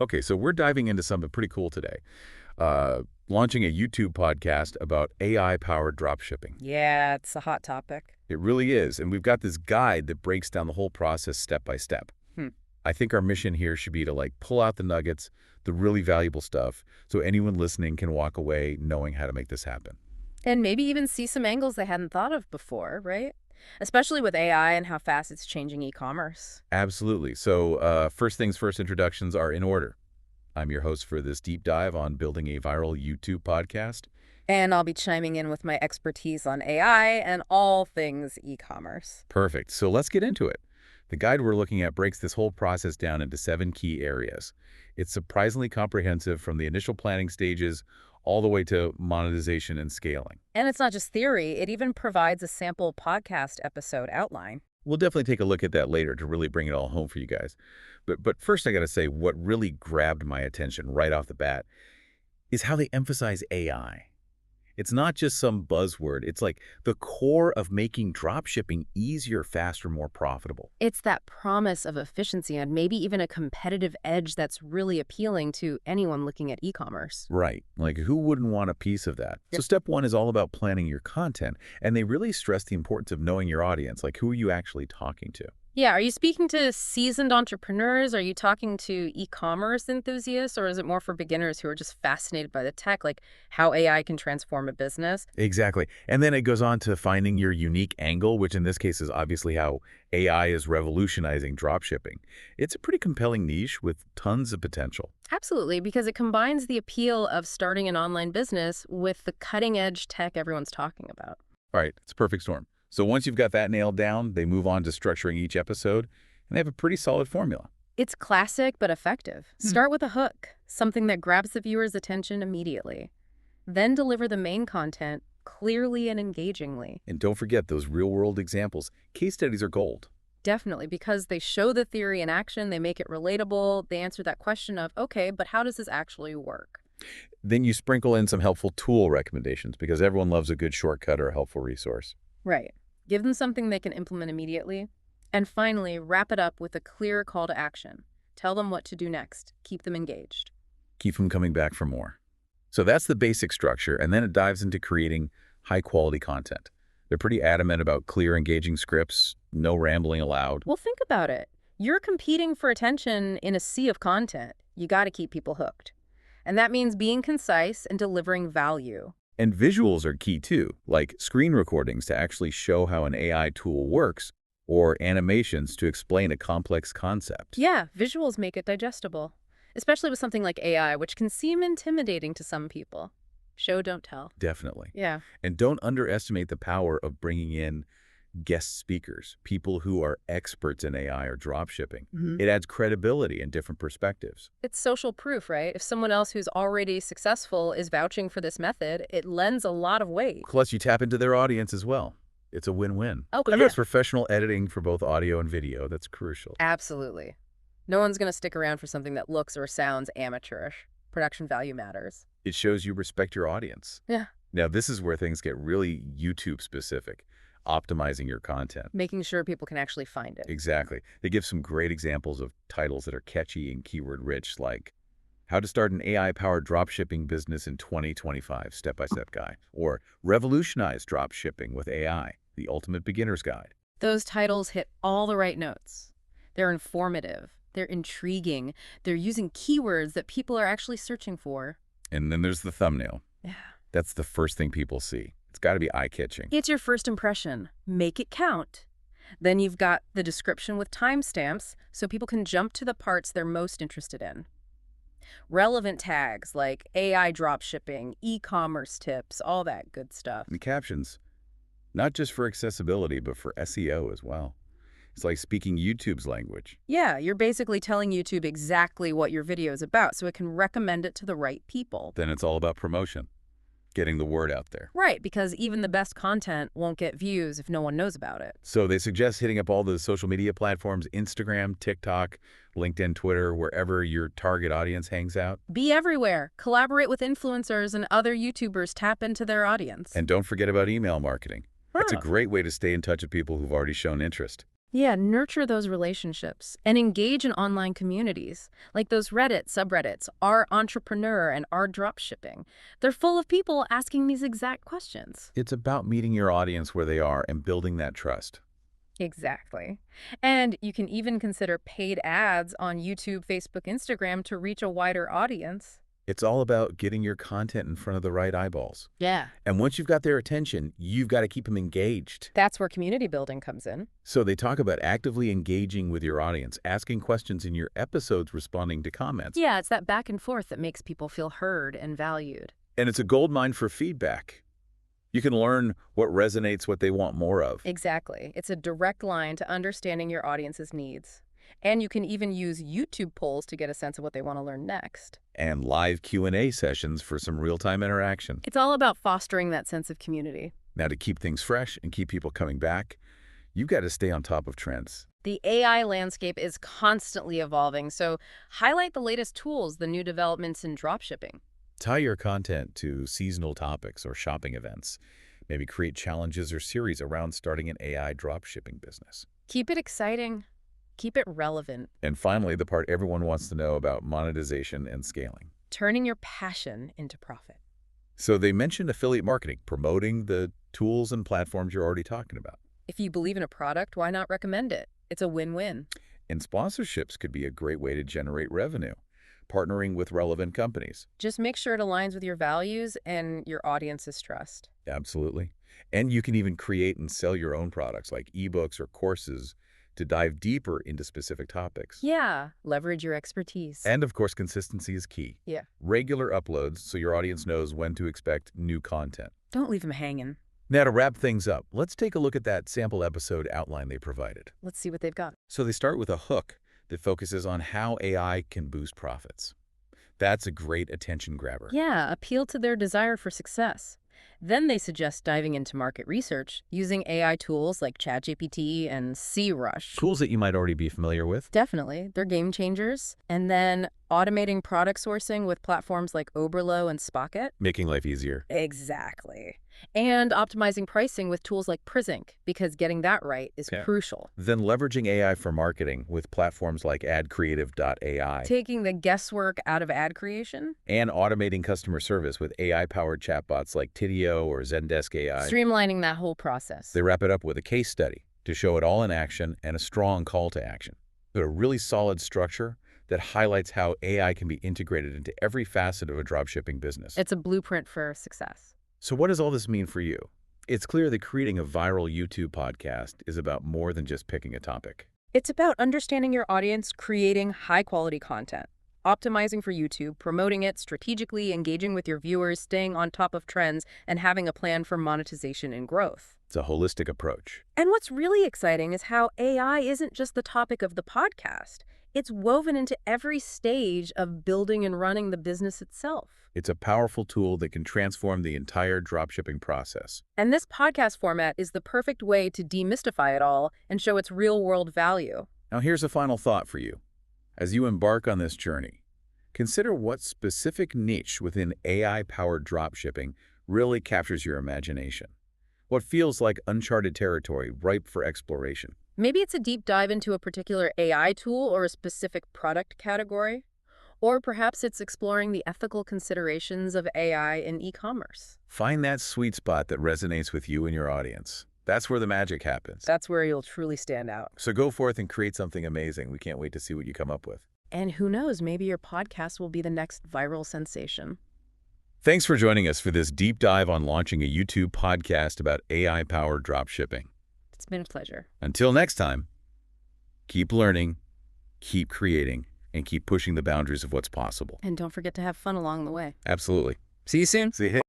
Okay, so we're diving into something pretty cool today. Launching a YouTube podcast about AI-powered dropshipping. Yeah, it's a hot topic. It really is, and we've got this guide that breaks down the whole process step by step. Hmm. I think our mission here should be to pull out the nuggets, the really valuable stuff, so anyone listening can walk away knowing how to make this happen. And maybe even see some angles they hadn't thought of before, right? Especially with AI and how fast it's changing e-commerce. Absolutely. So first things first, introductions are in order. I'm your host for this deep dive on building a viral YouTube podcast. And I'll be chiming in with my expertise on AI and all things e-commerce. Perfect. So let's get into it. The guide we're looking at breaks this whole process down into 7 key areas. It's surprisingly comprehensive from the initial planning stages all the way to monetization and scaling. And it's not just theory, it even provides a sample podcast episode outline. We'll definitely take a look at that later to really bring it all home for you guys. But first I got to say what really grabbed my attention right off the bat is how they emphasize AI. It's not just some buzzword. It's like the core of making dropshipping easier, faster, more profitable. It's that promise of efficiency and maybe even a competitive edge that's really appealing to anyone looking at e-commerce. Right. Like, who wouldn't want a piece of that? So step 1 is all about planning your content, and they really stress the importance of knowing your audience. Like, who are you actually talking to? Yeah, are you speaking to seasoned entrepreneurs? Are you talking to e-commerce enthusiasts? Or is it more for beginners who are just fascinated by the tech, like how AI can transform a business? Exactly. And then it goes on to finding your unique angle, which in this case is obviously how AI is revolutionizing dropshipping. It's a pretty compelling niche with tons of potential. Absolutely, because it combines the appeal of starting an online business with the cutting-edge tech everyone's talking about. All right, it's a perfect storm. So once you've got that nailed down, they move on to structuring each episode, and they have a pretty solid formula. It's classic but effective. Start with a hook, something that grabs the viewer's attention immediately. Then deliver the main content clearly and engagingly. And don't forget those real-world examples. Case studies are gold. Definitely, because they show the theory in action, they make it relatable, they answer that question of, okay, but how does this actually work? Then you sprinkle in some helpful tool recommendations because everyone loves a good shortcut or a helpful resource. Right. Give them something they can implement immediately. And finally, wrap it up with a clear call to action. Tell them what to do next. Keep them engaged. Keep them coming back for more. So that's the basic structure, and then it dives into creating high-quality content. They're pretty adamant about clear, engaging scripts, no rambling allowed. Well, think about it. You're competing for attention in a sea of content. You got to keep people hooked. And that means being concise and delivering value. And visuals are key too, like screen recordings to actually show how an AI tool works, or animations to explain a complex concept. Yeah, visuals make it digestible, especially with something like AI, which can seem intimidating to some people. Show, don't tell. Definitely. Yeah. And don't underestimate the power of bringing in guest speakers, people who are experts in AI or dropshipping. It adds credibility and different perspectives. It's social proof, right? If someone else who's already successful is vouching for this method, it lends a lot of weight. Plus, you tap into their audience as well. It's a win-win. Oh, And yeah. there's professional editing for both audio and video. That's crucial. Absolutely. No one's going to stick around for something that looks or sounds amateurish. Production value matters. It shows you respect your audience. Yeah. Now, this is where things get really YouTube-specific, optimizing your content. Making sure people can actually find it. Exactly. They give some great examples of titles that are catchy and keyword-rich, like How to Start an AI-Powered Dropshipping Business in 2025, Step-by-Step Guide, or Revolutionize Dropshipping with AI, The Ultimate Beginner's Guide. Those titles hit all the right notes. They're informative. They're intriguing. They're using keywords that people are actually searching for. And then there's the thumbnail. Yeah. That's the first thing people see. It's got to be eye-catching. It's your first impression. Make it count. Then you've got the description with timestamps so people can jump to the parts they're most interested in. Relevant tags like AI dropshipping, e-commerce tips, all that good stuff. And captions, not just for accessibility, but for SEO as well. It's like speaking YouTube's language. Yeah, you're basically telling YouTube exactly what your video is about so it can recommend it to the right people. Then it's all about promotion, getting the word out there. Right, because even the best content won't get views if no one knows about it. So they suggest hitting up all the social media platforms, Instagram, TikTok, LinkedIn, Twitter, wherever your target audience hangs out. Be everywhere. Collaborate with influencers and other YouTubers. Tap into their audience. And don't forget about email marketing. That's a Huh. great way to stay in touch with people who've already shown interest. Yeah, nurture those relationships and engage in online communities, like those Reddit subreddits, our entrepreneur and our dropshipping. They're full of people asking these exact questions. It's about meeting your audience where they are and building that trust. Exactly. And you can even consider paid ads on YouTube, Facebook, Instagram to reach a wider audience. It's all about getting your content in front of the right eyeballs. Yeah. And once you've got their attention, you've got to keep them engaged. That's where community building comes in. So they talk about actively engaging with your audience, asking questions in your episodes, responding to comments. Yeah, it's that back and forth that makes people feel heard and valued. And it's a goldmine for feedback. You can learn what resonates, what they want more of. Exactly. It's a direct line to understanding your audience's needs. And you can even use YouTube polls to get a sense of what they want to learn next. And live Q&A sessions for some real-time interaction. It's all about fostering that sense of community. Now, to keep things fresh and keep people coming back, you've got to stay on top of trends. The AI landscape is constantly evolving, so highlight the latest tools, the new developments in dropshipping. Tie your content to seasonal topics or shopping events. Maybe create challenges or series around starting an AI dropshipping business. Keep it exciting. Keep it relevant. And finally, the part everyone wants to know about monetization and scaling. Turning your passion into profit. So they mentioned affiliate marketing, promoting the tools and platforms you're already talking about. If you believe in a product, why not recommend it? It's a win-win. And sponsorships could be a great way to generate revenue, partnering with relevant companies. Just make sure it aligns with your values and your audience's trust. Absolutely. And you can even create and sell your own products like ebooks or courses to dive deeper into specific topics. Yeah, leverage your expertise. And of course, consistency is key. Yeah. Regular uploads so your audience knows when to expect new content. Don't leave them hanging. Now, to wrap things up, let's take a look at that sample episode outline they provided. Let's see what they've got. So they start with a hook that focuses on how AI can boost profits. That's a great attention grabber. Yeah, appeal to their desire for success. Then they suggest diving into market research using AI tools like ChatGPT and CRush. Tools that you might already be familiar with. Definitely. They're game changers. And then automating product sourcing with platforms like Oberlo and Spocket. Making life easier. Exactly. And optimizing pricing with tools like Prisync, because getting that right is crucial. Then leveraging AI for marketing with platforms like adcreative.ai. Taking the guesswork out of ad creation. And automating customer service with AI-powered chatbots like Tidio or Zendesk AI. Streamlining that whole process. They wrap it up with a case study to show it all in action and a strong call to action. But a really solid structure that highlights how AI can be integrated into every facet of a dropshipping business. It's a blueprint for success. So what does all this mean for you? It's clear that creating a viral YouTube podcast is about more than just picking a topic. It's about understanding your audience, creating high-quality content, optimizing for YouTube, promoting it strategically, engaging with your viewers, staying on top of trends, and having a plan for monetization and growth. It's a holistic approach. And what's really exciting is how AI isn't just the topic of the podcast. It's woven into every stage of building and running the business itself. It's a powerful tool that can transform the entire dropshipping process. And this podcast format is the perfect way to demystify it all and show its real-world value. Now here's a final thought for you. As you embark on this journey, consider what specific niche within AI-powered dropshipping really captures your imagination. What feels like uncharted territory ripe for exploration. Maybe it's a deep dive into a particular AI tool or a specific product category. Or perhaps it's exploring the ethical considerations of AI in e-commerce. Find that sweet spot that resonates with you and your audience. That's where the magic happens. That's where you'll truly stand out. So go forth and create something amazing. We can't wait to see what you come up with. And who knows, maybe your podcast will be the next viral sensation. Thanks for joining us for this deep dive on launching a YouTube podcast about AI-powered dropshipping. It's been a pleasure. Until next time, keep learning, keep creating, and keep pushing the boundaries of what's possible. And don't forget to have fun along the way. Absolutely. See you soon. See you.